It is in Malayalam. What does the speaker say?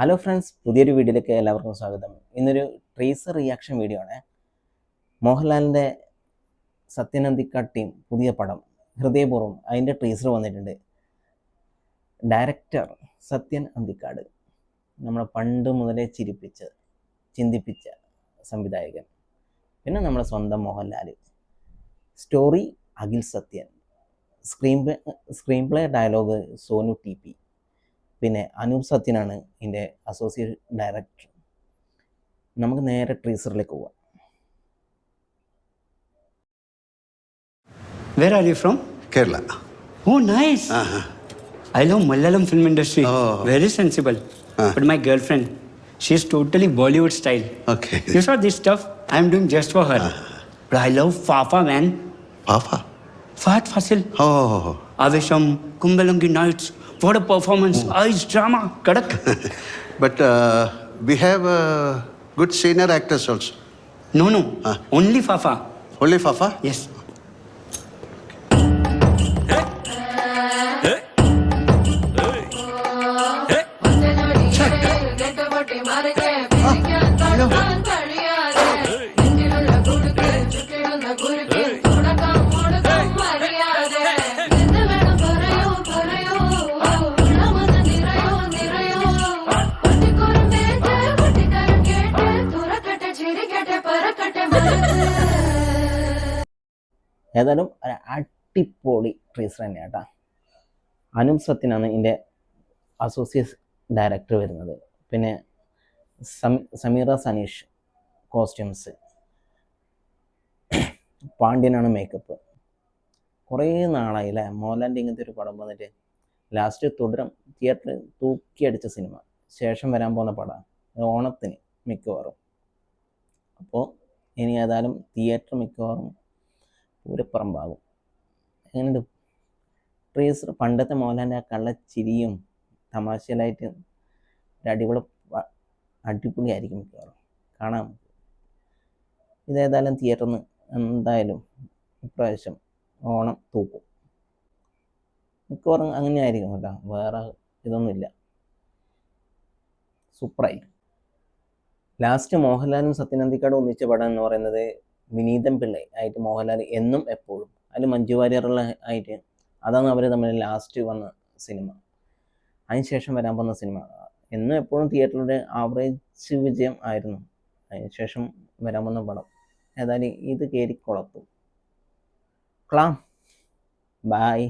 ഹലോ ഫ്രണ്ട്സ്, പുതിയൊരു വീഡിയോയിലേക്ക് എല്ലാവർക്കും സ്വാഗതം. ഇന്നൊരു ട്രീസർ റിയാക്ഷൻ വീഡിയോ ആണ്. മോഹൻലാലിൻ്റെ സത്യനന്ദിക്കാട് ടീം പുതിയ പടം ഹൃദയപൂർവ്വം അതിൻ്റെ ട്രീസർ വന്നിട്ടുണ്ട്. ഡയറക്ടർ സത്യൻ അന്തിക്കാട്, നമ്മളെ പണ്ട് മുതലേ ചിന്തിപ്പിച്ച സംവിധായകൻ. പിന്നെ നമ്മളെ സ്വന്തം Mohanlal. Story Akhil Sathyan, screen play dialogue Sonu TP, പിന്നെ അനൂപ് സത്യനാണ് ഇതിൻ്റെ അസോസിയേറ്റ് ഡയറക്ടർ. നമുക്ക് നേരെ ട്രീസറിലേക്ക് പോവാം. Where are you from? Kerala. Oh, nice. I love Malayalam film industry. Very sensible. But my girlfriend, she's totally Bollywood style. Okay. You saw this stuff? I'm doing just for her. But I love Fafa, man. Fafa? Fahad Fasil. Oh. Avesham, Kumbalangi Nights. What a performance. Ice drama. Kadak. But we have good senior actors also. No. Only Fafa. Only Fafa? Yes. ഏതായാലും ഒരു അടിപൊളി ട്രീസർ തന്നെയാണ് കേട്ടോ. അനൂപ് സത്യനാണ് ഇതിൻ്റെ അസോസിയേറ്റ് ഡയറക്ടർ വരുന്നത്. പിന്നെ സമീറ സനീഷ് കോസ്റ്റ്യൂംസ്, പാണ്ഡ്യനാണ് മേക്കപ്പ്. കുറേ നാളായി അല്ലേ മോഹൻലാലിൻ്റെ ഇങ്ങനത്തെ ഒരു പടം വന്നിട്ട്. ലാസ്റ്റ് തുടരും തിയേറ്ററിൽ തൂക്കിയടിച്ച സിനിമ. ശേഷം വരാൻ പോകുന്ന പടമാണ് ഓണത്തിന് മിക്കവാറും. അപ്പോൾ ഇനി ഏതായാലും തിയേറ്റർ മിക്കവാറും പൂരപ്പറമ്പാകും. എങ്ങനെയുണ്ട് ട്രീസർ? പണ്ടത്തെ മോഹൻലാലിൻ്റെ ആ കള്ളച്ചിരിയും തമാശയിലായിട്ട് ഒരു അടിപൊളിയായിരിക്കും മിക്കവാറും കാണാം. ഇതേതായാലും തിയേറ്ററിൽ നിന്ന് എന്തായാലും ഇപ്രാവശ്യം ഓണം തൂക്കും. മിക്കവാറും അങ്ങനെ ആയിരിക്കും കേട്ടോ, വേറെ ഇതൊന്നുമില്ല. സൂപ്പറായിരിക്കും. ലാസ്റ്റ് മോഹൻലാലും സത്യനന്ദിക്കാടും ഒന്നിച്ച പടം എന്ന് പറയുന്നത് വിനീതൻ പിള്ളை ആയിട്ട് മോഹൻലാൽ എന്നും എപ്പോഴും, അതിൽ മഞ്ജു വാര്യറുള്ള ആയിട്ട്, അതാണ് അവർ തമ്മിൽ ലാസ്റ്റ് വന്ന സിനിമ. അതിനുശേഷം വരാൻ പോകുന്ന സിനിമ എന്നും എപ്പോഴും തിയേറ്ററിൻ്റെ ആവറേജ് വിജയം ആയിരുന്നു. അതിനുശേഷം വരാൻ പോകുന്ന പടം ഏതായാലും ഇത് കയറി കൊളത്തും. ക്ലാം. ബായ്.